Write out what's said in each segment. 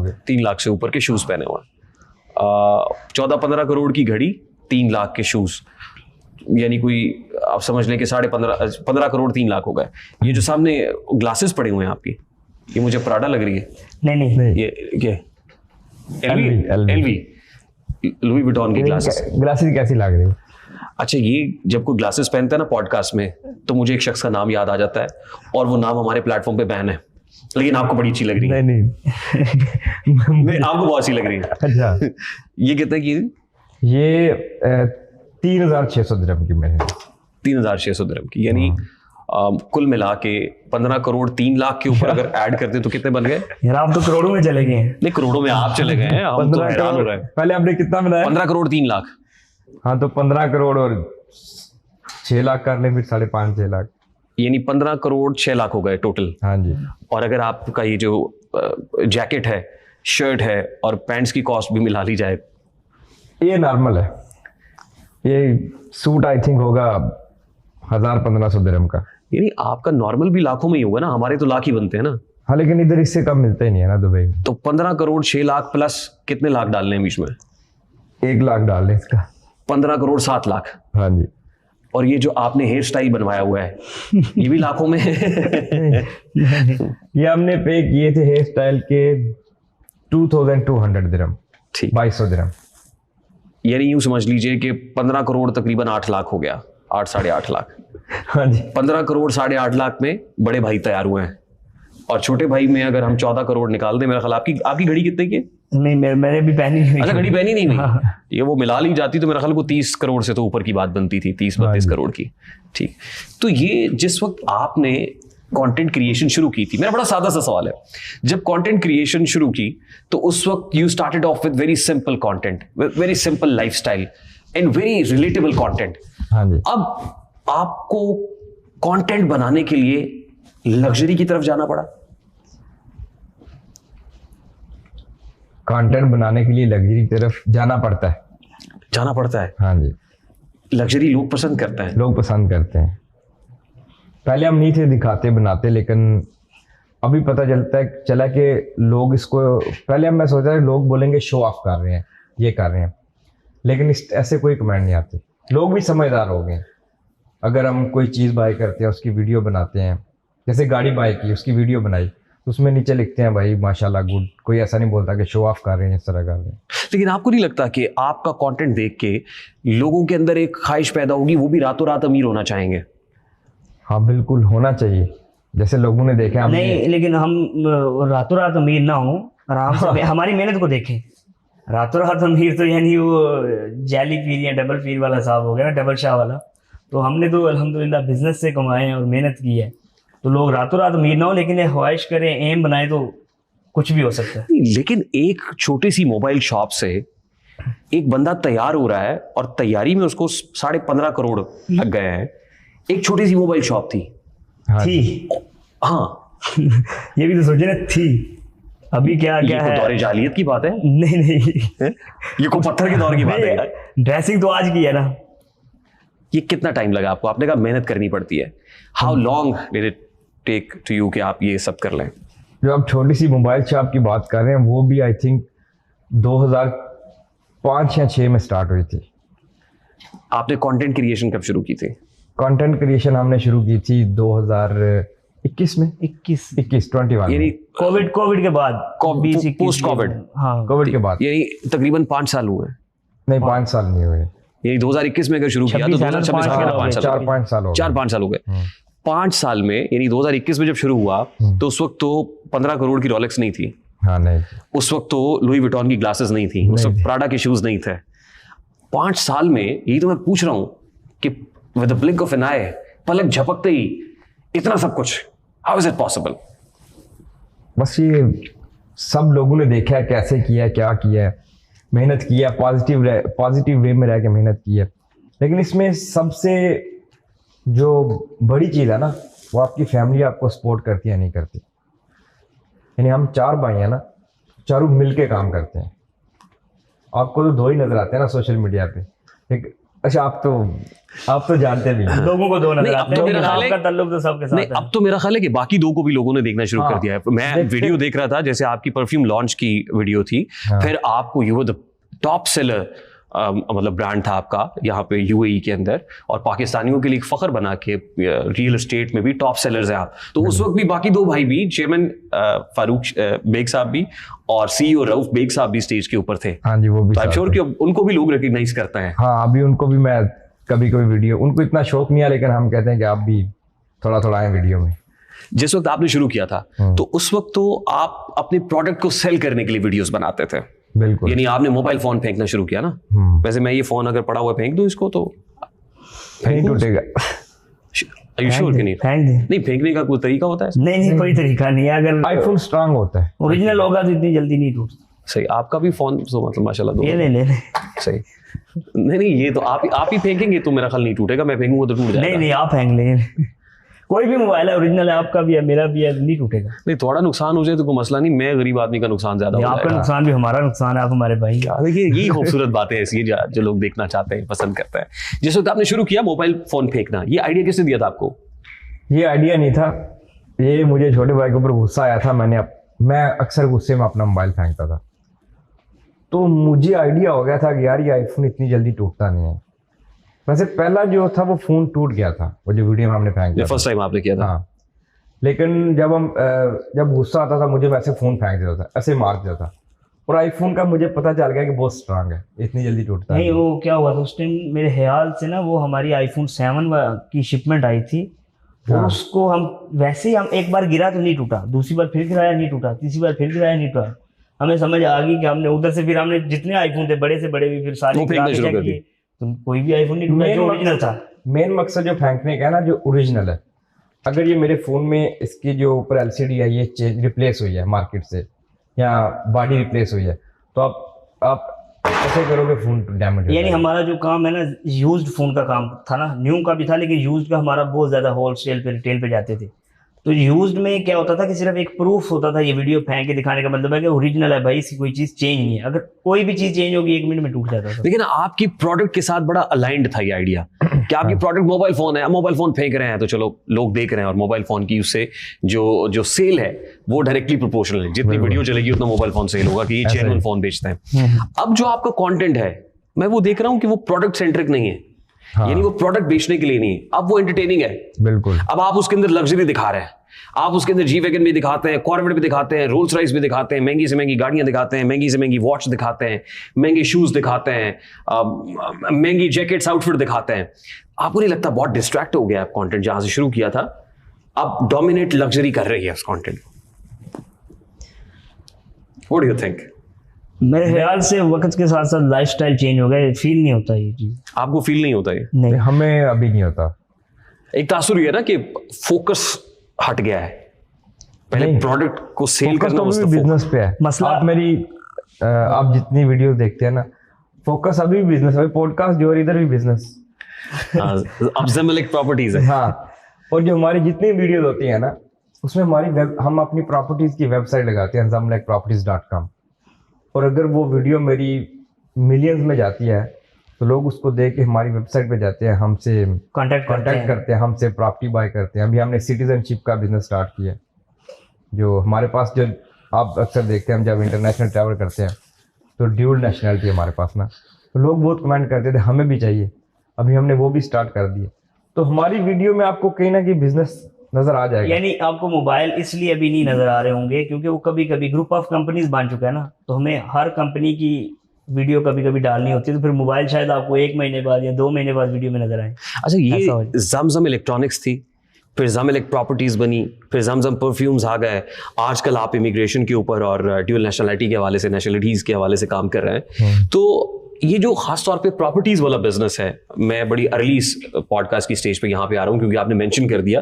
गए। 3 लाख से ऊपर के शूज पहने हुए, 14-15 करोड़ की घड़ी, 3 लाख के शूज, यानी कोई आप समझ लें कि 15 करोड़ 3 लाख हो गए। ये जो सामने ग्लासेस पड़े हुए हैं आपकी, ये मुझे प्राडा लग रही है। नहीं ये क्या? एलवी लुई विटॉन की ग्लासेस कैसी लग रही है? अच्छा, ये जब कोई ग्लासेस पहनता है ना पॉडकास्ट में, तो मुझे एक शख्स का नाम याद आ जाता है, और वो नाम हमारे प्लेटफॉर्म पे बैन है, लेकिन आपको बड़ी अच्छी लग रही है। नहीं नहीं, आपको बहुत अच्छी लग रही है। अच्छा, ये कितने की? ये 3600 दिरहम की मेरे। 3600 दिरहम की, यानी कुल मिला के 15 करोड़ 3 लाख के ऊपर अगर ऐड करते तो कितने बन गए? यार आप तो करोड़ों में चले गए हैं। नहीं, करोड़ों में आप चले गए हैं, हम तो हैरान हो रहे हैं। पहले आपने कितना बनाया? 15 करोड़ 3 लाख। हाँ, तो 15 करोड़ और 6 लाख कर ले, फिर 5.5-6 लाख, यानी 15 करोड़ 6 लाख हो गए टोटल। हाँ जी। और अगर आपका ये जो जैकेट है, शर्ट है और पैंट्स की कॉस्ट भी मिला ली जाए, ये नॉर्मल है। ये सूट आई थिंक होगा 1000-1500 दिरहम का। यानी आपका नॉर्मल भी लाखों में ही होगा ना, हमारे तो लाख ही बनते हैं ना। हाँ, लेकिन इधर इससे कम मिलते ही नहीं है ना दुबई में। तो 15 करोड़ 6 लाख प्लस कितने लाख डालने हैं बीच में? 1 लाख डाल लें इसका। 15 करोड़ 7 लाख। हाँ जी। और ये जो आपने हेयर स्टाइल बनवाया हुआ है, ये भी लाखों में है। ये हमने पे किए थे हेयर स्टाइल के 2200 दिरहम, ठीक, 2200 दिरहम। यानी यूं समझ लीजिए कि 15 करोड़ तकरीबन 8 लाख हो गया, 8-8.5 लाख। हाँ जी। 15 करोड़ 8.5 लाख में बड़े भाई तैयार हुए हैं, और छोटे भाई में अगर हम 14 करोड़ निकाल दें, मेरा ख्याल आपकी घड़ी कितने की है? नहीं, मैंने भी पहनी नहीं। अच्छा, घड़ी पहनी नहीं हुई। ये वो मिला ली जाती तो मेरा ख्याल को 30 करोड़ से तो ऊपर की बात बनती थी, 30-32 करोड़ की। ठीक, तो ये जिस वक्त आपने कंटेंट क्रिएशन शुरू की थी, मेरा बड़ा सादा सा सवाल है, जब कंटेंट क्रिएशन शुरू की तो उस वक्त you started off with very simple content, very simple lifestyle and very relatable content. हाँ जी। अब आपको कंटेंट बनाने के लिए लग्जरी की तरफ जाना पड़ा? कंटेंट बनाने के लिए लग्जरी की तरफ जाना पड़ता है। हाँ जी। लग्जरी लोग पसंद करते हैं। लोग पसंद करते हैं। पहले हम नहीं थे दिखाते बनाते, लेकिन अभी पता चला कि लोग इसको, पहले मैं सोचा लोग बोलेंगे शो ऑफ कर रहे हैं, ये कर रहे हैं, लेकिन ऐसे कोई कमेंट नहीं आते। लोग भी समझदार हो गए। अगर हम कोई चीज़ बाय करते हैं, उसकी वीडियो बनाते हैं, जैसे गाड़ी बाय की, उसकी वीडियो बनाई, उसमें नीचे लिखते हैं भाई माशाल्लाह गुड। कोई ऐसा नहीं बोलता कि शो ऑफ कर रहे हैं, इस तरह कर रहे हैं। लेकिन आपको नहीं लगता कि आपका कंटेंट देख के लोगों के अंदर एक ख्वाहिश पैदा होगी, वो भी रातों रात अमीर होना चाहेंगे? हाँ, बिल्कुल होना चाहिए, जैसे लोगों ने देखा। नहीं, लेकिन हम रातों रात अमीर ना हो, आराम से हमारी मेहनत को देखें। रातों रात अमीर तो यानी वो जैली पीर या डबल पीर वाला साहब हो गया, डबल शाह वाला। तो हमने तो अल्हम्दुलिल्लाह बिजनेस से कमाए हैं और मेहनत की है। तो लोग रातों रात अमीर ना हो, लेकिन ये ख्वाहिश करें, एम बनाए, तो कुछ भी हो सकता है। लेकिन एक छोटी सी मोबाइल शॉप से एक बंदा तैयार हो रहा है और तैयारी में उसको 15.5 करोड़ लग गए हैं। एक छोटी सी मोबाइल शॉप थी। हाँ ये भी तो सोचे ना, थी। अभी क्या है, दौरे जालियत की बात है? नहीं ये कोई पत्थर के दौर की बात है। ड्रेसिंग तो आज की है ना। ये कितना टाइम लगा आपको? आपने कहा मेहनत करनी पड़ती है। How long did it take to you कि आप ये सब कर लें? जो आप छोटी सी मोबाइल शॉप की बात कर रहे हैं, वो भी आई थिंक 2005 या 6 में स्टार्ट हुई थी। आपने कंटेंट क्रिएशन कब शुरू की थी? कंटेंट क्रिएशन हमने शुरू की थी 2021 में। 21 यानी कोविड के बाद, पोस्ट कोविड। हाँ, कोविड के बाद, यानी तकरीबन 5 साल हुए। नहीं, 5 साल नहीं हुए। यानी 2021 में अगर शुरू किया तो 2026 में 4-5 साल हो गए। 4-5 साल हो गए। 5 साल में, यानी 2021 में जब शुरू हुआ तो उस वक्त तो 15 करोड़ की रोलेक्स नहीं थी। हाँ, नहीं। उस वक्त तो लुई विटॉन की ग्लासेस नहीं थी, उस वक्त प्राडा के शूज नहीं थे। 5 साल में, यही तो मैं पूछ रहा हूं कि with the blink of an eye, पलक झपकते ही इतना सब कुछ, हाउ इज इट पॉसिबल? बस ये सब लोगों ने देखा है कैसे किया, क्या किया, मेहनत किया, पॉजिटिव वे में रह के मेहनत की है। लेकिन इसमें सबसे जो बड़ी चीज़ है ना, वो आपकी फैमिली आपको सपोर्ट करती है नहीं करती। यानी हम 4 भाई हैं ना, चारों मिल के काम करते हैं। आपको तो 2 ही नजर आते हैं ना सोशल मीडिया पे। एक अच्छा आप तो जानते भी हैं। लोगों को दो नजर नहीं, अब आते तो हैं, मेरा लेकिन ख्याल है- आपका ताल्लुक तो सबके साथ नहीं, है। अब तो मेरा ख्याल है कि बाकी दो को भी लोगों ने देखना शुरू कर हाँ, दिया है। मैं देखते- वीडियो देख रहा था, जैसे आपकी परफ्यूम लॉन्च की वीडियो थी, हाँ। फिर आपको you were the top seller, मतलब ब्रांड था आपका यहाँ पे यूएई के अंदर, और पाकिस्तानियों के लिए एक फख्र बना के रियल एस्टेट में भी टॉप सेलर्स हैं आप। तो उस वक्त भी बाकी दो भाई भी, चेयरमैन फारूक बेग साहब भी और सीईओ रऊफ बेग साहब भी स्टेज के ऊपर थे। हाँ जी, वो भी तो आई एम साथ श्योर हैं। कि उनको भी लोग रिकग्नाइज करते हैं। हाँ, अभी उनको भी मैं कभी कभी वीडियो, उनको इतना शौक नहीं है, लेकिन हम कहते हैं कि आप भी थोड़ा थोड़ा आए वीडियो में। जिस वक्त आपने शुरू किया था, तो उस वक्त तो आप अपने प्रोडक्ट को सेल करने के लिए वीडियोस बनाते थे, बिल्कुल। यानी आपने मोबाइल फोन फेंकना शुरू किया ना। वैसे मैं ये फोन अगर पड़ा हुआ फेंक दूं इसको तो नहीं टूटेगा। Are you sure कि नहीं? फेंक दे। नहीं, फेंकने का कोई तरीका होता है? नहीं, कोई तरीका नहीं है। अगर आईफोन स्ट्रांग होता है। ओरिजिनल होगा तो इतनी जल्दी नहीं टूटता। सही, आपका भी फोन तो मतलब माशाल्लाह दो। ये ले सही। नहीं, ये तो आप ही फेंकेंगे तो मेरा ख्याल नहीं टूटेगा, मैं फेंकूंगा तो टूट जाएगा। नहीं, आप फेंक लेंगे। कोई भी मोबाइल है, ओरिजिनल है, आपका भी है, मेरा भी है, नहीं टूटेगा। नहीं, थोड़ा नुकसान हो जाए तो कोई मसला नहीं, मैं गरीब आदमी का नुकसान ज्यादा हो आपका जाएगा। नुकसान भी हमारा नुकसान है, आप हमारे भाई। देखिए, यही खूबसूरत बातें ऐसी हैं जो लोग देखना चाहते हैं, पसंद करते हैं। जिस वक्त आपने शुरू किया मोबाइल फोन फेंकना, ये आइडिया किसने दिया था आपको? ये आइडिया नहीं था, ये मुझे छोटे भाई के ऊपर गुस्सा आया था। मैं अक्सर गुस्से में अपना मोबाइल फेंकता था, तो मुझे आइडिया हो गया था कि यार ये आईफोन इतनी जल्दी टूटता नहीं है। वैसे पहला जो था वो फोन टूट गया था, वो जो वीडियो में हमने फेंक दिया था। फर्स्ट टाइम आपने किया था? हाँ, लेकिन जब गुस्सा आता था मुझे, मैं ऐसे फोन फेंक देता था, ऐसे मार देता था। और आईफोन का मुझे पता चल गया कि बहुत स्ट्रांग है, इतनी जल्दी टूटता नहीं, वो क्या हुआ था उस टाइम, मेरे ख्याल से ना वो हमारी आईफोन 7 की शिपमेंट आई थी, और उसको हम वैसे ही, हम एक बार गिरा तो नहीं टूटा, दूसरी बार फिर गिराया नहीं टूटा, तीसरी बार फिर गिराया नहीं टूटा। हमें समझ आ गई कि हमने उधर से फिर हमने जितने आईफोन थे बड़े से बड़े भी फिर सारे गिरा के चेक किए, तो कोई भी आईफोन नहीं टूटा जो ओरिजिनल था। मेन मकसद जो फेंकने का है ना, जो ओरिजिनल है, अगर ये मेरे फ़ोन में इसकी जो ऊपर एलसीडी है ये रिप्लेस हुई है मार्केट से, या बॉडी रिप्लेस हुई है, तो आप कैसे करोगे, फ़ोन डैमेज? यानी हमारा जो काम है ना, यूज्ड फ़ोन का काम था ना, न्यू का भी था, लेकिन यूज्ड का हमारा बहुत ज़्यादा होलसेल पे, रिटेल पे जाते थे। तो यूज्ड में क्या होता था कि सिर्फ एक प्रूफ होता था, ये वीडियो फेंक के दिखाने का मतलब है कि ओरिजिनल है भाई, इसकी कोई चीज़ चेंज नहीं है। अगर कोई भी चीज़ चेंज होगी 1 मिनट में टूट जाता था। लेकिन आपकी प्रोडक्ट के साथ बड़ा अलाइंड था ये आइडिया कि आपकी प्रोडक्ट मोबाइल फोन है, मोबाइल फोन फेंक रहे हैं तो चलो लोग देख रहे हैं, और मोबाइल फोन की उससे जो सेल है वो डायरेक्टली प्रोपोर्शनल है, जितनी वीडियो चलेगी उतना मोबाइल फोन सेल होगा कि ये जेन्युइन फोन बेचते हैं। अब जो आपका कंटेंट है, मैं वो देख रहा हूं कि वो प्रोडक्ट सेंट्रिक नहीं है, यानी वो प्रोडक्ट बेचने के लिए नहीं है, अब वो एंटरटेनिंग है। बिल्कुल। अब आप उसके अंदर लग्जरी दिखा रहे हैं, आप उसके अंदर जी वैगन भी दिखाते हैं, कॉर्वेट भी दिखाते हैं, रोल्स रॉयस भी दिखाते हैं, महंगी से महंगी गाड़ियां दिखाते हैं, महंगी से महंगी वॉच दिखाते हैं, महंगे शूज दिखाते हैं, महंगी जैकेट्स आउटफिट दिखाते हैं। आपको नहीं लगता बहुत डिस्ट्रैक्ट हो गया आप कंटेंट जहां से शुरू किया था, अब डोमिनेट लग्जरी कर रही है उस content? What do you think? मेरे ख्याल से वक्त के साथ साथ लाइफस्टाइल चेंज हो गया, फील नहीं होता ये चीज़। आपको फील नहीं होता ये? नहीं, हमें अभी नहीं होता। एक तासुर ये है ना कि फोकस हट गया है, पहले प्रोडक्ट को सेल करना was the focus। बिजनेस पे है मसला। आप जितनी वीडियो देखते हैं ना, फोकस अभी भी बिजनेस है। पॉडकास्ट जो है इधर भी बिजनेस। अब ज़मीलिक प्रॉपर्टीज है। हाँ, और जो हमारी जितनी वीडियोस होती है ना, उसमें हम अपनी प्रॉपर्टीज की वेबसाइट लगाते हैं, zamlekproperties.com, और अगर वो वीडियो मेरी मिलियंस में जाती है तो लोग उसको देख के हमारी वेबसाइट पे जाते हैं, हमसे कांटेक्ट करते हैं, हमसे प्रॉपर्टी बाय करते हैं। अभी हमने सिटीजनशिप का बिजनेस स्टार्ट किया, जो हमारे पास, जो आप अक्सर देखते हैं, हम जब इंटरनेशनल ट्रैवल करते हैं तो ड्यूल नेशनलिटी हमारे पास ना, तो लोग बहुत कमेंट करते थे हमें भी चाहिए। अभी हमने वो भी स्टार्ट कर दिए, तो हमारी वीडियो में आपको कहीं ना कहीं बिजनेस नजर आ जाएगा। यानी आपको मोबाइल इसलिए अभी नहीं नजर आ रहे होंगे क्योंकि वो कभी कभी ग्रुप ऑफ कंपनीज बन चुका है ना, तो हमें हर कंपनी की वीडियो कभी कभी डालनी होती है, तो फिर मोबाइल शायद आपको 1 महीने बाद या 2 महीने बाद वीडियो में नजर आए। अच्छा, ये ज़मज़म इलेक्ट्रॉनिक्स थी, फिर ज़मीलिक प्रॉपर्टीज बनी, फिर ज़मज़म परफ्यूम्स आ गए, आजकल आप इमिग्रेशन के ऊपर और ड्यूल नेशनलिटी के हवाले से, नेशनलिटीज़ के हवाले से काम कर रहे हैं। तो ये जो खास तौर पे प्रॉपर्टीज वाला बिजनेस है, मैं बड़ी अर्ली पॉडकास्ट की स्टेज पे यहाँ पे आ रहा हूँ क्योंकि आपने मेंशन कर दिया,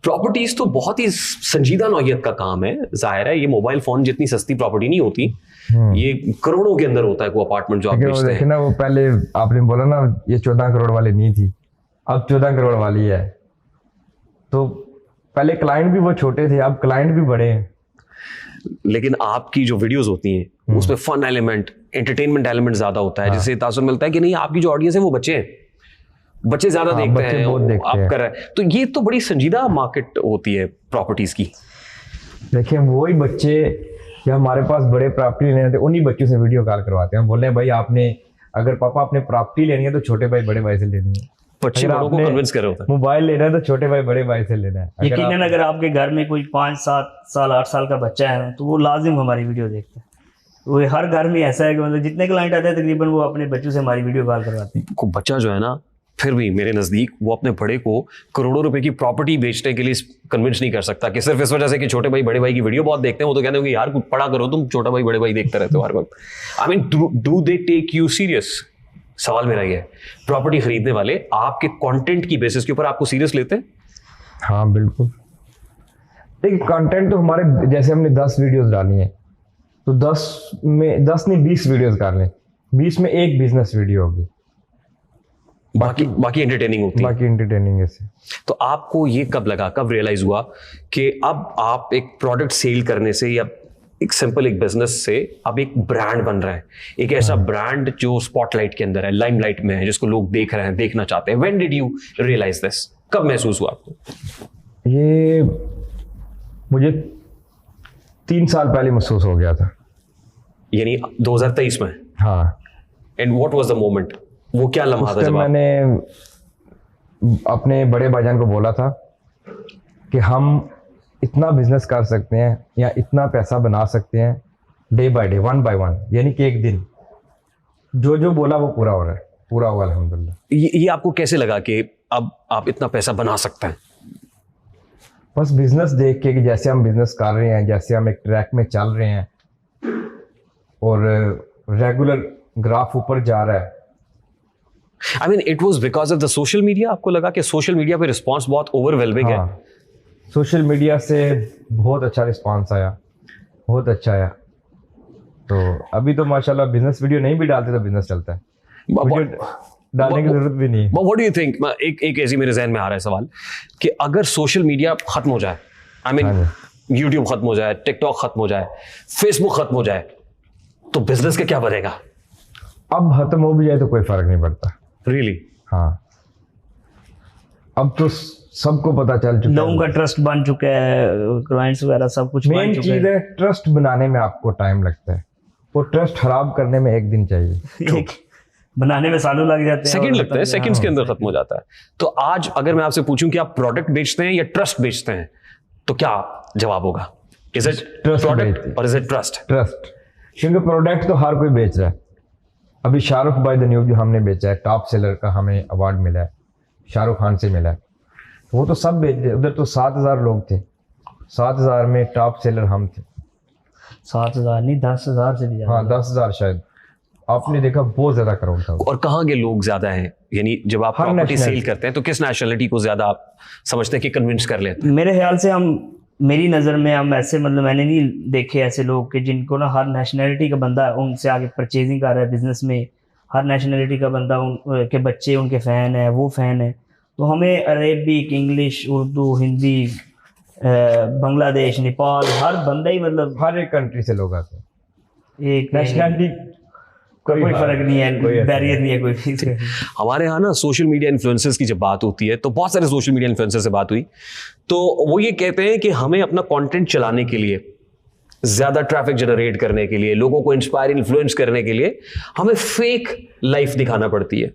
प्रॉपर्टीज तो बहुत ही संजीदा नौयत का काम है। जाहिर है ये मोबाइल फोन जितनी सस्ती प्रॉपर्टी नहीं होती, ये करोड़ों के अंदर होता है कोई अपार्टमेंट जो आप बेचते हैं ना। वो पहले आपने बोला ना ये 14 करोड़ वाली नहीं थी, अब 14 करोड़ वाली है। तो पहले क्लाइंट भी वो छोटे थे, अब क्लाइंट भी बड़े हैं। लेकिन आपकी जो वीडियोस होती हैं उसमें फन एलिमेंट, एंटरटेनमेंट एलिमेंट ज्यादा होता है, जिससे तासुर मिलता है कि नहीं आपकी जो ऑडियंस है वो बच्चे हैं, बच्चे ज्यादा हाँ, देखते बच्चे हैं, बहुत देखते आप हैं। कर रहे हैं, तो ये तो बड़ी संजीदा मार्केट होती है प्रॉपर्टीज की। देखिए वही बच्चे या हमारे पास बड़े प्रॉपर्टी लेने थे, उन्हीं बच्चों से वीडियो कॉल करवाते हैं। हम बोल रहे हैं भाई आपने अगर पापा आपने प्रॉपर्टी लेनी है तो छोटे भाई बड़े भाई से लेनी है, बच्चे अगर बड़ों को आपने कन्विंस कर रहे होते हैं। मोबाइल लेना है तो छोटे भाई बड़े भाई से लेना है। यकीनन अगर आपके घर में कोई 5, 7 साल 8 साल का बच्चा है तो वो लाजिम हमारी वीडियो देखता है। वो हर घर में ऐसा है कि मतलब जितने क्लाइंट आते हैं तकरीबन वो अपने बच्चों से हमारी वीडियो कॉल करवाते हैं। को बच्चा जो है ना, फिर भी मेरे नजदीक वो अपने बड़े को करोड़ों रुपए की प्रॉपर्टी बेचने के लिए कन्विंस नहीं कर सकता कि सिर्फ इस वजह से कि छोटे भाई बड़े भाई की वीडियो बहुत देखते हैं। वो तो कहते हैं कि यार कुछ पढ़ा करो, तुम छोटा भाई बड़े भाई देखते रहते हो हर वक्त। I mean do they take you serious? सवाल मेरा ये है, प्रॉपर्टी खरीदने वाले आपके कंटेंट की बेसिस के ऊपर आपको सीरियस लेते हैं? हाँ बिल्कुल। देखिए कंटेंट तो हमारे जैसे हमने 10 वीडियोस डाली हैं तो 10 नहीं 20 वीडियोस कर लें, 20 में एक बिजनेस वीडियो होगी, बाकी एंटरटेनिंग होती है। बाकी एंटरटेनिंग है। तो आपको ये कब लगा, कब रियलाइज हुआ कि अब आप एक प्रोडक्ट सेल करने से या एक सिंपल एक बिजनेस से अब एक ब्रांड बन रहा है, एक ऐसा ब्रांड जो स्पॉटलाइट के अंदर है, लाइमलाइट में है, जिसको लोग देख रहे हैं, देखना चाहते हैं? When did you realise this? कब महसूस हुआ आपको? ये मुझे 3 साल पहले महसूस हो गया था। यानी 2023 में? हाँ। And what was the moment? वो क्या लम्हा था जब मैंने अपने बड़े भाईजान को बोला था कि हम इतना बिजनेस कर सकते हैं या इतना पैसा बना सकते हैं डे बाय डे, 1 बाय 1, यानी कि एक दिन जो जो बोला वो पूरा हो रहा है, पूरा हुआ अल्हम्दुलिल्लाह। ये आपको कैसे लगा कि अब आप इतना पैसा बना सकते हैं? बस बिजनेस देख के कि जैसे हम बिजनेस कर रहे हैं, जैसे हम एक ट्रैक में चल रहे हैं और रेगुलर ग्राफ ऊपर जा रहा है। I mean it was because of the social media? आपको लगा कि सोशल मीडिया पे रिस्पांस बहुत ओवरवेलमिंग है? सोशल मीडिया से बहुत अच्छा रिस्पांस आया, बहुत अच्छा आया। तो अभी तो माशाल्लाह बिजनेस वीडियो नहीं भी डालते तो बिजनेस चलता है, वीडियो डालने की जरूरत भी नहीं है। What do you think? एक ऐसी मेरे जहन में आ रहा है सवाल कि अगर सोशल मीडिया खत्म हो जाए, आई मीन यूट्यूब खत्म हो जाए, टिकटॉक खत्म हो जाए, फेसबुक खत्म हो जाए, तो बिजनेस का क्या बनेगा? अब खत्म हो भी जाए तो कोई फर्क नहीं पड़ता। रियली? हाँ, अब तो सबको पता चल चुका है, लोगों का ट्रस्ट बन चुका है, क्लाइंट्स वगैरह सब कुछ बन मेन चुका चीज है ट्रस्ट बनाने में आपको टाइम लगता है, वो ट्रस्ट खराब करने में 1 दिन चाहिए। बनाने में सालों लग जाते हैं, सेकंड लगता है, सेकंड्स के अंदर खत्म हो जाता है। तो आज अगर मैं आपसे पूछूं कि आप प्रोडक्ट बेचते हैं या ट्रस्ट बेचते हैं, तो क्या जवाब होगा? इज इट प्रोडक्ट और इज इट ट्रस्ट? ट्रस्ट, क्योंकि प्रोडक्ट तो हर कोई बेच रहा है। अभी शाहरुख बाय द न्यू जो हमने बेचा है, टॉप सेलर का हमें अवार्ड मिला है, शाहरुख खान से मिला है, वो तो सब बेच रहे। उधर तो 7000 लोग थे, 7000 में टॉप सेलर हम थे। 7000 नहीं 10,000 से भी ज्यादा। हाँ 10,000 शायद, आपने देखा बहुत ज्यादा करोड़ था। और कहाँ के लोग ज्यादा हैं? यानी जब आप प्रॉपर्टी सेल करते हैं तो किस नेशनलिटी को ज्यादा आप समझते हैं कि कन्विंस कर लेते हैं? मेरे ख्याल से मेरी नज़र में हम ऐसे, मतलब मैंने नहीं देखे ऐसे लोग कि जिनको ना हर नेशनलिटी का बंदा उनसे आगे परचेजिंग कर रहा है बिजनेस में, हर नेशनलिटी का बंदा उनके बच्चे उनके फ़ैन है, वो फ़ैन है। तो हमें अरेबिक, इंग्लिश, उर्दू, हिंदी, बांग्लादेश, नेपाल, हर बंदा ही, मतलब हर एक कंट्री से लोग आते हैं, एक नेशनलिटी कोई फर्क नहीं है, कोई बैरियर नहीं है कोई भी। हमारे यहाँ ना सोशल मीडिया इन्फ्लुएंसर्स की जब बात होती है तो बहुत सारे सोशल मीडिया इन्फ्लुएंसर से बात हुई, तो वो ये कहते हैं कि हमें अपना कंटेंट चलाने के लिए, ज्यादा ट्रैफिक जनरेट करने के लिए, लोगों को इंस्पायर इन्फ्लुएंस करने के लिए हमें फेक लाइफ दिखाना पड़ती है।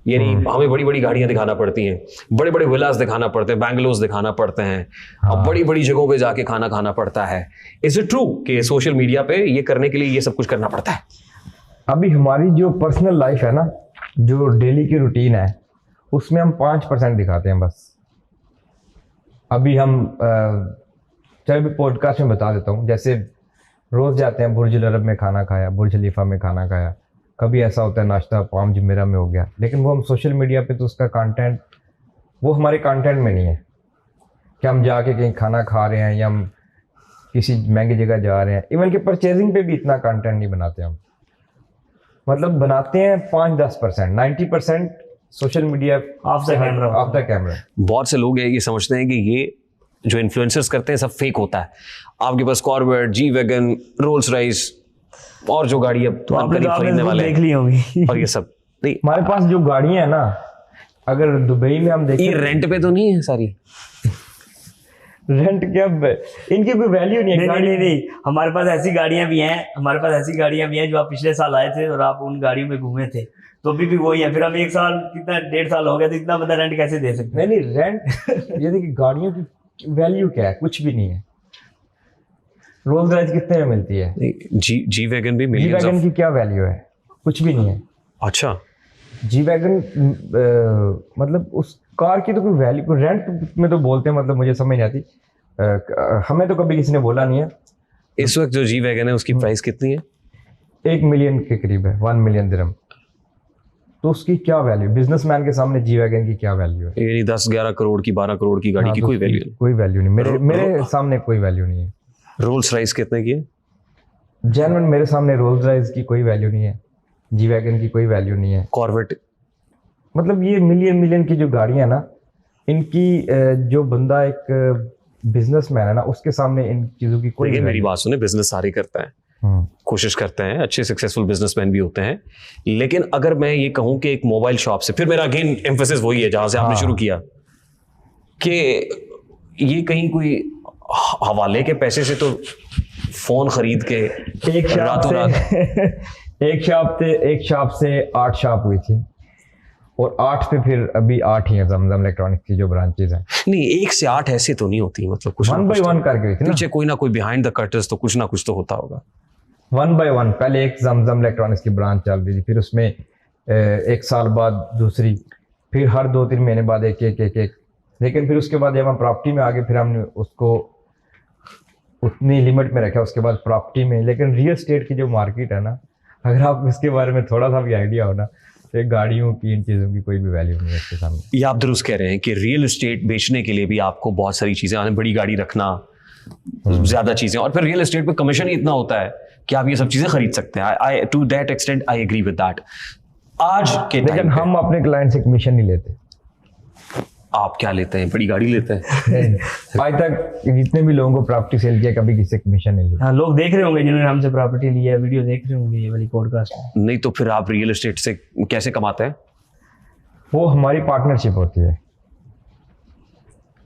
यानी हमें बड़ी बड़ी गाड़ियां दिखाना पड़ती हैं, बड़े बड़े विलास दिखाना पड़ते हैं, बैंगलोस दिखाना पड़ते हैं, और बड़ी बड़ी जगहों पे जाके खाना खाना पड़ता है। इज इट ट्रू कि सोशल मीडिया पे ये करने के लिए ये सब कुछ करना पड़ता है? अभी हमारी जो पर्सनल लाइफ है ना, जो डेली की रूटीन है, उसमें हम 5% दिखाते हैं बस। अभी हम चलो भी पॉडकास्ट में बता देता हूँ, जैसे रोज़ जाते हैं बुर्ज अल अरब में खाना खाया, बुर्ज खलीफा में खाना खाया, कभी ऐसा होता है नाश्ता पाम जुमेरा में हो गया, लेकिन वो हम सोशल मीडिया पे तो उसका कंटेंट, वो हमारे कंटेंट में नहीं है कि हम जाके कहीं खाना खा रहे हैं या हम किसी महंगी जगह जा रहे हैं। इवन कि परचेजिंग पे भी इतना कंटेंट नहीं बनाते हम, मतलब बनाते हैं 5-10%, 90% social media of the camera. बहुत से लोग ये समझते हैं कि ये जो इन्फ्लुएंसर्स करते हैं सब फेक होता है। आपके पास Corvette, G wagon, Rolls Royce और जो गाड़ी अब तो आपने खरीदने वाले देख ली होगी और ये सब नहीं। हमारे पास जो गाड़ियां हैं ना, अगर दुबई में हम देखें ये रेंट पे तो नहीं है सारी? रेंट क्या इनकी कोई वैल्यू नहीं है। नहीं, हमारे पास ऐसी गाड़ियां भी हैं जो आप पिछले साल आए थे और आप उन गाड़ियों में घूमे थे, तो भी वही है। फिर हम 1 साल कितना 1.5 साल हो गया, तो इतना बड़ा रेंट कैसे दे सकते हैं? नहीं रेंट ये देखिए गाड़ियों की वैल्यू क्या है, कुछ भी नहीं है। रोल्स रॉयस कितने में मिलती है? जी वैगन भी जी मिलियंस वैगन ऑफ। की क्या वैल्यू है? कुछ भी नहीं है। अच्छा, जी वैगन मतलब उस कार की तो कोई वैल्यू, कोई रेंट में तो बोलते हैं, मतलब मुझे समझ नहीं आती। हमें तो कभी किसी ने बोला नहीं है। इस वक्त जो जी वैगन है उसकी प्राइस कितनी है? 1 मिलियन के करीब है, 1 मिलियन दिरहम। तो उसकी क्या वैल्यू? बिजनेसमैन के सामने जी वैगन की क्या वैल्यू है? यानी 10-11 करोड़ की, 12 करोड़ की गाड़ी हाँ, की तो कोई उसकी वैल्यू नहीं। कोई वैल्यू नहीं। मेरे सामने कोई वैल्यू नहीं है। रोल्स राइस कितने की है? जेन्युइन मेरे सामने रोल्स रॉयस की कोई वैल्यू नहीं है, जी वैगन की कोई वैल्यू नहीं है। कॉर्वेट? मतलब ये मिलियन की जो गाड़ियां हैं ना, इनकी जो बंदा एक बिजनेसमैन है ना, उसके सामने इन चीजों की कोई देखिए मेरी value बात सुने, बिजनेस सारे करता है, नहीं। कोशिश करते हैं, अच्छे सक्सेसफुल बिजनेसमैन भी होते हैं। लेकिन अगर मैं ये कहूं कि एक मोबाइल शॉप से, फिर मेरा अगेन एम्फेसिस वही है जहां से आपने हाँ। शुरू किया, कि ये कहीं कोई हवाले के पैसे से तो फोन खरीद के एक शॉप रातों रात से एक शॉप से 8 शॉप हुई थी, और 8 पे फिर अभी 8 ही है जमजम इलेक्ट्रॉनिक्स की जो ब्रांचेज हैं। नहीं, 1 से 8 ऐसे तो नहीं होती, मतलब कुछ ना 1 बाय कुछ 1 करके हुई थी ना, पीछे कोई ना कोई बिहाइंड द कर्टन्स तो कुछ ना कुछ तो होता होगा। 1 बाय 1। पहले एक जमजम इलेक्ट्रॉनिक्स की ब्रांच चल रही थी, फिर उसमें 1 साल बाद दूसरी, फिर हर 2-3 महीने बाद एक। लेकिन फिर उसके बाद जब हम प्रॉपर्टी में आ गए, फिर हमने उसको उतनी लिमिट में रखा उसके बाद प्रॉपर्टी में। लेकिन रियल एस्टेट की जो मार्केट है ना, अगर आप इसके बारे में थोड़ा सा भी आइडिया हो ना, तो ये गाड़ियों की, इन चीज़ों की कोई भी वैल्यू नहीं है इसके सामने। ये आप दुरुस्त कह रहे हैं कि रियल एस्टेट बेचने के लिए भी आपको बहुत सारी चीजें, यानी बड़ी गाड़ी रखना, ज्यादा चीजें, और फिर रियल एस्टेट पे कमीशन ही इतना होता है कि आप ये सब चीजें खरीद सकते हैं। I to that extent I agree with that. आज के लेकिन टाइम हम अपने क्लाइंट से कमीशन नहीं लेते। आप क्या लेते हैं? बड़ी गाड़ी लेते हैं? आज तक जितने भी लोगों को प्रॉपर्टी सेल किया, कभी किसी से कमीशन नहीं लिया। हाँ, लोग देख रहे होंगे जिन्होंने हमसे प्रॉपर्टी ली है, वीडियो देख रहे होंगे ये वाली पॉडकास्ट में। नहीं तो फिर आप रियल एस्टेट से कैसे कमाते हैं? वो हमारी पार्टनरशिप होती है,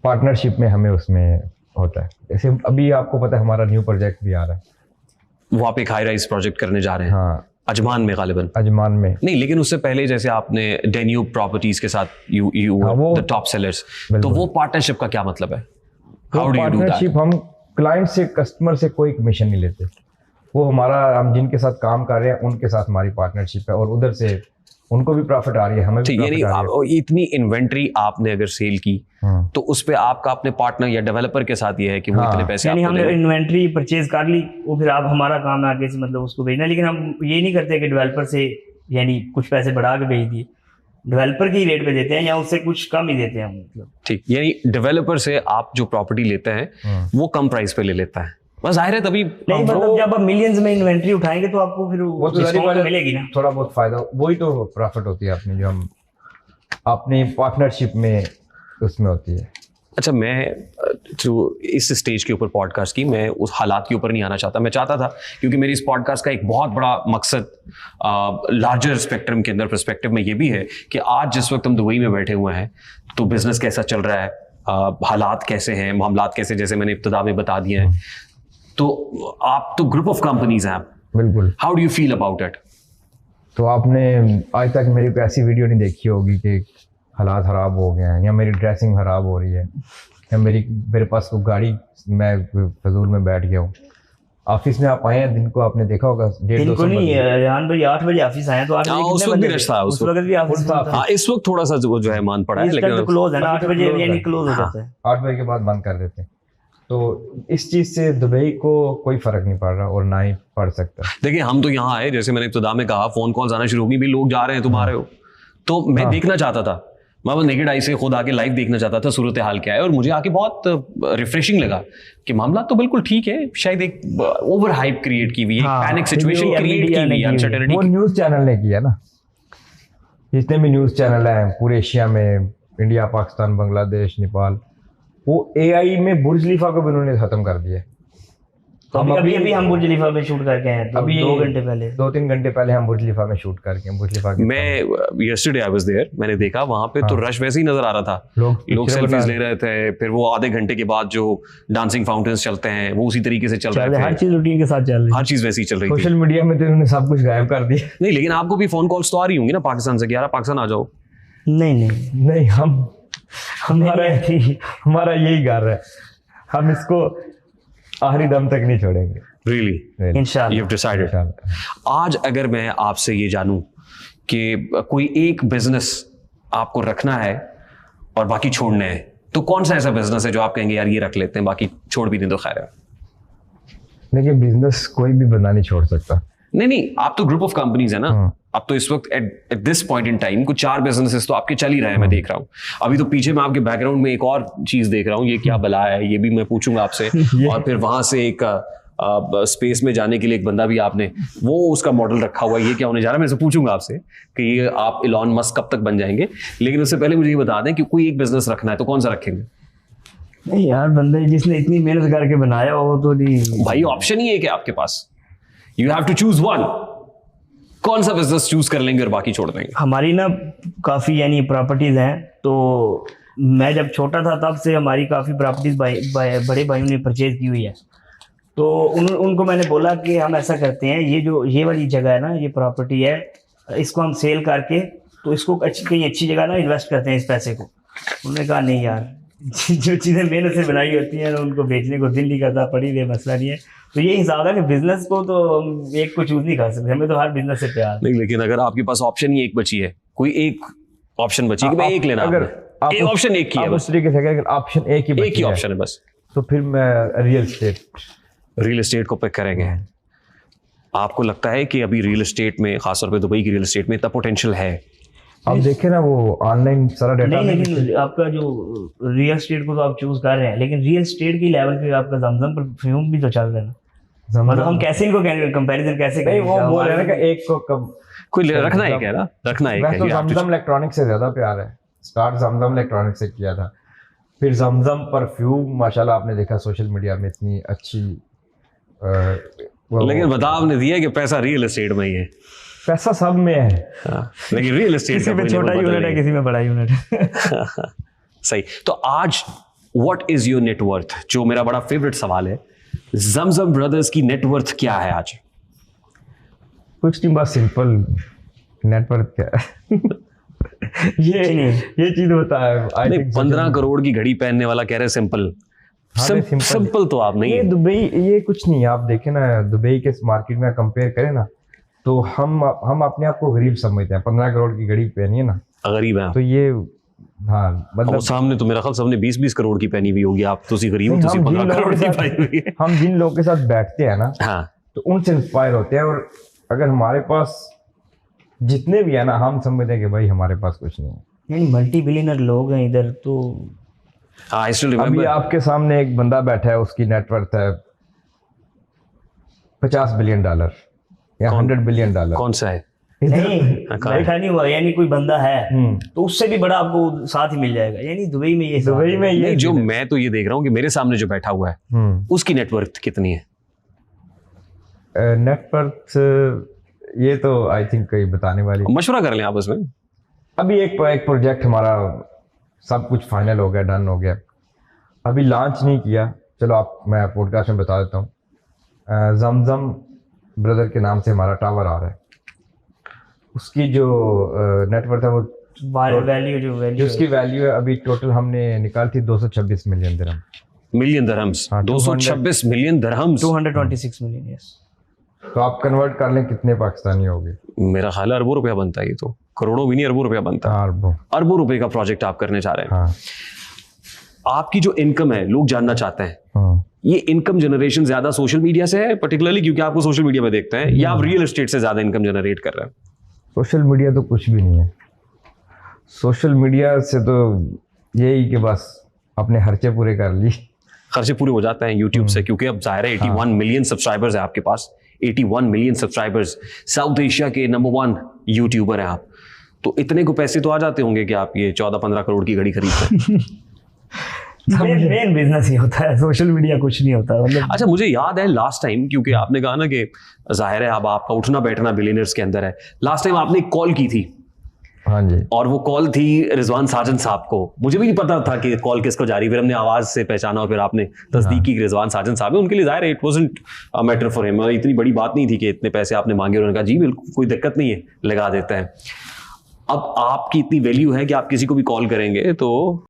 पार्टनरशिप में हमें उसमें होता है। जैसे अभी आपको पता है हमारा न्यू प्रोजेक्ट भी आ रहा है, वो आप एक हाई राइज प्रोजेक्ट करने जा रहे हैं हाँ, अजमान में गालिबन। अजमान में। नहीं, लेकिन उससे पहले जैसे आपने डेन्यूब प्रॉपर्टीज के साथ यू हाँ, वो द टॉप सेलर्स, तो बिल्कुल। वो पार्टनरशिप का क्या मतलब है? वो how do you do that? Partnership हम क्लाइंट से, कस्टमर से कोई कमीशन नहीं लेते। वो हमारा, हम जिनके साथ काम कर रहे हैं उनके साथ हमारी पार्टनरशिप है, और उधर से उनको भी प्रॉफिट आ रही है, हमें भी ठीक, यानी प्रॉफिट आ रही है। इतनी इन्वेंट्री आपने अगर सेल की हाँ। तो उस पे आपका अपने पार्टनर या डेवलपर के साथ ये है कि वो हाँ। इतने पैसे यानी आपको हमने देंगे। इन्वेंट्री परचेज कर ली, वो फिर आप, हमारा काम है आगे से मतलब उसको भेजना। लेकिन हम ये नहीं करते कि डेवलपर से यानी कुछ पैसे बढ़ा के भेज दिए, डेवलपर की रेट पे देते हैं या उससे कुछ कम ही देते हैं हम, मतलब। ठीक, यानी डेवलपर से आप जो प्रॉपर्टी लेते हैं वो कम प्राइस पे ले लेता है, बस जाहिर है तभी। नहीं, मतलब जब आप मिलियंस में इन्वेंट्री उठाएंगे तो आपको फिर वो तो डिस्काउंट तो मिलेगी ना। थोड़ा बहुत फायदा, वही तो प्रॉफिट होती है अपनी, जो हम अपनी पार्टनरशिप में उसमें होती है। अच्छा, मैं जो इस स्टेज के ऊपर पॉडकास्ट की, मैं उस हालात के ऊपर नहीं आना चाहता। मैं चाहता था, क्योंकि मेरी इस पॉडकास्ट का एक बहुत बड़ा मकसद लार्जर स्पेक्ट्रम के अंदर पर्सपेक्टिव में ये भी है कि आज जिस वक्त हम दुबई में बैठे हुए हैं तो बिजनेस कैसा चल रहा है, हालात कैसे हैं, मामलात कैसे, जैसे मैंने इब्तिदा में बता दिए हैं। तो आप तो ग्रुप ऑफ कंपनीज हैं आप, बिल्कुल। How do you feel about it? तो आपने आज तक मेरी कोई ऐसी वीडियो नहीं देखी होगी कि हालात ख़राब हो गए हैं, या मेरी ड्रेसिंग ख़राब हो रही है, या मेरे पास कोई गाड़ी, मैं फजूल में बैठ गया हूँ। ऑफिस में आप आए हैं, दिन को आपने देखा होगा 150-200 इनको नहीं, रेहान भाई 8 बजे ऑफिस आए हैं, तो 8 बजे उस कितने वक्त भी बजे? रश था, उस वक्त भी ऑफिस था। हाँ, इस वक्त थोड़ा सा जो है मान पड़ा है, इस टाइम तो लेकिन क्लोज है ना, 8 बजे close यानी है। क्लोज हो हाँ। जाता है। 8 बजे के बाद बंद कर देते हैं। तो इस चीज़ से दुबई को कोई फ़र्क नहीं पड़ रहा, और ना ही पड़ सकता। देखिए हम तो यहाँ आए, जैसे मैंने इब्तिदा में कहा, फोन कॉल्स आना शुरू हो गई, भी लोग जा रहे हैं, तुम आ रहे हो, तो मैं हाँ। देखना चाहता था, मैं वो नेकेड आई से खुद आके लाइव देखना चाहता था सूरत हाल क्या है, और मुझे आके बहुत रिफ्रेशिंग लगा कि मामला तो बिल्कुल ठीक है, शायद एक ओवर हाइप क्रिएट की हुई, हाँ, पैनिक सिचुएशन क्रिएट की हुई, अनसर्टेनिटी। वो न्यूज़ चैनल ने किया ना, जितने भी न्यूज़ चैनल हैं पूरे एशिया में, इंडिया, पाकिस्तान, बांग्लादेश, नेपाल, वो AI में बुर्ज खलीफा को भी उन्होंने ख़त्म कर दिया। तो अभी हम बुर्ज खलीफा में शूट करके आए हैं, तो 2 घंटे पहले, 2-3 घंटे पहले हम बुर्ज खलीफा में शूट करके बुर्ज खलीफा के मैं यस्टरडे आई वाज देयर, मैंने देखा वहां पे तो रश वैसे ही नजर आ रहा था, लोग सेल्फीज ले रहे थे, फिर वो आधे घंटे के बाद जो डांसिंग फाउंटेन्स चलते हैं वो उसी तरीके से चल रहे थे, हर चीज रूटीन के साथ चल रही है, हर चीज वैसी ही चल रही थी। सोशल मीडिया में तो उन्होंने सब कुछ गायब कर दिया। नहीं लेकिन आपको भी फोन कॉल्स तो आ रही होंगी ना पाकिस्तान से कि यार आप पाकिस्तान आ जाओ? नहीं हमारा यही घर है, हम इसको आखिरी दम तक नहीं छोड़ेंगे। Really? इंशाल्लाह। You've decided. आज अगर मैं आपसे ये जानूं कि कोई एक बिजनेस आपको रखना है और बाकी छोड़ने हैं, तो कौन सा ऐसा बिजनेस है जो आप कहेंगे यार ये रख लेते हैं, बाकी छोड़ भी दें तो खैर है? देखिए, बिजनेस कोई भी बंदा नहीं छोड़ सकता। नहीं, आप तो ग्रुप ऑफ कंपनीज है ना, अब तो इस वक्त at this point in time कुछ 4 बिजनेसेस तो आपके चल ही रहे हैं, मैं देख रहा हूँ। अभी तो पीछे मैं आपके बैकग्राउंड में एक और चीज देख रहा हूँ, ये क्या बला है, ये भी मैं पूछूंगा आपसे। और फिर वहां से एक स्पेस में जाने के लिए एक बंदा भी आपने वो उसका मॉडल रखा हुआ है, ये क्या होने जा रहा है, मैं पूछूंगा आपसे कि ये आप इलॉन मस्क कब तक बन जाएंगे। लेकिन उससे पहले मुझे ये बता दें कि कोई एक बिजनेस रखना है तो कौन सा रखेंगे? नहीं यार, बंदे जिसने इतनी मेहनत करके बनाया वो तो नहीं भाई, ऑप्शन ही एक है आपके पास, you have to choose one. कौन सा बिजनेस चूज कर लेंगे और बाकी छोड़ देंगे? हमारी ना काफ़ी यानी प्रॉपर्टीज़ हैं, तो मैं जब छोटा था तब से हमारी काफ़ी प्रॉपर्टीज़ बड़े भाइयों ने परचेज की हुई है। तो उनको मैंने बोला कि हम ऐसा करते हैं, ये वाली जगह है ना, ये प्रॉपर्टी है, इसको हम सेल करके तो इसको कहीं अच्छी जगह ना इन्वेस्ट करते हैं इस पैसे को। उन्होंने कहा नहीं यार, जो चीज़ें मेहनत से बनाई होती हैं उनको बेचने को दिल नहीं करता, पड़ी हुई मसला नहीं है। तो ये हिसाब है कि बिजनेस को तो हम एक को चूज नहीं कर सकते, हमें तो हर बिजनेस से प्यार। नहीं, लेकिन अगर आपके पास ऑप्शन ही एक बची है, कोई एक ऑप्शन बची कि भाई एक लेना, अगर एक ऑप्शन एक ही है, उस तरीके से अगर ऑप्शन एक ही ऑप्शन है बस, तो फिर मैं रियल एस्टेट को पिक करेंगे। आपको लगता है कि अभी रियल एस्टेट में, खासतौर पे दुबई की रियल एस्टेट में इतना पोटेंशियल है? आप देखें ना, वो ऑनलाइन सारा डाटा। नहीं, लेकिन आपका जो रियल एस्टेट को तो आप चूज कर रहे हैं, लेकिन रियल एस्टेट की लेवल पे आपका जमजम परफ्यूम भी तो चल रहा है ना। मतलब हम कैसे इनको कंपैरिजन कैसे करें? नहीं, वो बोल रहे हैं ना कि एक को कम कोई रखना है क्या ना, रखना है तो जमजम इलेक्ट्रॉनिक्स से ज्यादा प्यार है। स्टार्ट जमजम इलेक्ट्रॉनिक्स से किया था, फिर जमजम परफ्यूम माशाल्लाह आपने देखा सोशल मीडिया में इतनी अच्छी। लेकिन बता आपने दिया कि पैसा रियल एस्टेट में ही है। पैसा सब में है, लेकिन रियल एस्टेट किसी में छोटा यूनिट है, किसी में बड़ा यूनिट है। सही। तो आज व्हाट इज योर नेटवर्थ, जो मेरा बड़ा फेवरेट सवाल है, जमजम ब्रदर्स की नेटवर्थ क्या है आज? कुछ नहीं, बस सिंपल नेटवर्थ क्या है। ये चीज होता है। नहीं, 15 करोड़ की घड़ी पहनने वाला कह रहे सिंपल। सिंपल तो आप नहीं है। दुबई ये कुछ नहीं, आप देखें ना दुबई के मार्केट में कंपेयर करें ना, तो हम अपने आप को गरीब समझते हैं। 15 करोड़ की घड़ी पहनी है ना, गरीब है तो ये, हाँ मतलब सामने तो मेरा ख्याल सबने 20-20 करोड़ की पहनी हुई होगी, आप तो गरीब हो, 15 करोड़ की पहनी हुई है। हम जिन लोगों के साथ बैठते हैं ना, हाँ, तो उनसे इंस्पायर होते हैं। और अगर हमारे पास जितने भी है ना, हम समझते हैं कि भाई हमारे पास कुछ नहीं है। यानी मल्टी बिलियनर लोग हैं इधर तो। हाँ, अभी आपके सामने एक बंदा बैठा है, उसकी नेटवर्थ है $50 बिलियन या $100 बिलियन। कौन सा है? नहीं, बैठा नहीं हुआ, यानी कोई बंदा है तो उससे भी बड़ा आपको साथ ही मिल जाएगा। यानी दुबई में ये नहीं, जो मैं तो ये देख रहा हूँ कि मेरे सामने जो बैठा हुआ है उसकी नेटवर्थ कितनी है? नेटवर्थ ये तो आई थिंक कहीं बताने वाली, मशवरा कर लें आपस में। अभी एक प्रोजेक्ट हमारा सब कुछ फाइनल हो गया, डन हो गया, अभी लॉन्च नहीं किया। चलो मैं पॉडकास्ट में बता देता हूँ। जमजम ब्रदर के नाम से हमारा टावर आ रहा है, उसकी जो नेटवर्थ है वो वैल्यू उसकी वैल्यू है अभी टोटल हमने निकाली थी 226 million dirhams. 226 million dirhams, 226 million. Yes, तो आप कन्वर्ट कर लें कितने पाकिस्तानी होगी? मेरा ख्याल है अरबों रुपया बनता है। ये तो करोड़ों भी नहीं, अरबों रुपया बनता है। अरबों रुपए का प्रोजेक्ट आप करने जा रहे हैं। हाँ। आपकी जो इनकम है लोग जानना चाहते हैं, ये इनकम जनरेशन ज्यादा सोशल मीडिया से है पर्टिकुलरली, क्योंकि आपको सोशल मीडिया में देखते हैं, या आप रियल एस्टेट से ज्यादा इनकम जनरेट कर रहे हैं? सोशल मीडिया तो कुछ भी नहीं है। सोशल मीडिया से तो यही कि बस अपने खर्चे पूरे कर ली। खर्चे पूरे हो जाते हैं यूट्यूब से, क्योंकि अब जाहिर है 81 मिलियन सब्सक्राइबर्स है आपके पास। 81 मिलियन सब्सक्राइबर्स, साउथ एशिया के नंबर 1 यूट्यूबर हैं आप। तो इतने को पैसे तो आ जाते होंगे कि आप ये 14-15 करोड़ की घड़ी खरीदते हैं। मेन बिजनेस ही होता है, सोशल मीडिया कुछ नहीं होता मतलब। अच्छा, मुझे याद है लास्ट टाइम, क्योंकि आपने कहा ना कि जाहिर है अब आपका उठना बैठना बिलियनर्स के अंदर है, लास्ट टाइम आपने एक कॉल की थी, हाँ जी, और वो कॉल थी रिजवान साजन साहब को। मुझे भी नहीं पता था कि कॉल किसको जा रही, फिर हमने आवाज से पहचाना और फिर आपने तस्दीक की कि रिजवान साजन साहब है। उनके लिए जाहिर है it wasn't a matter for him, इतनी बड़ी बात नहीं थी कि इतने पैसे आपने मांगे, उन्होंने कहा जी बिल्कुल कोई दिक्कत नहीं है, लगा देते हैं। अब आपकी इतनी वैल्यू है कि आप किसी को भी कॉल करेंगे तो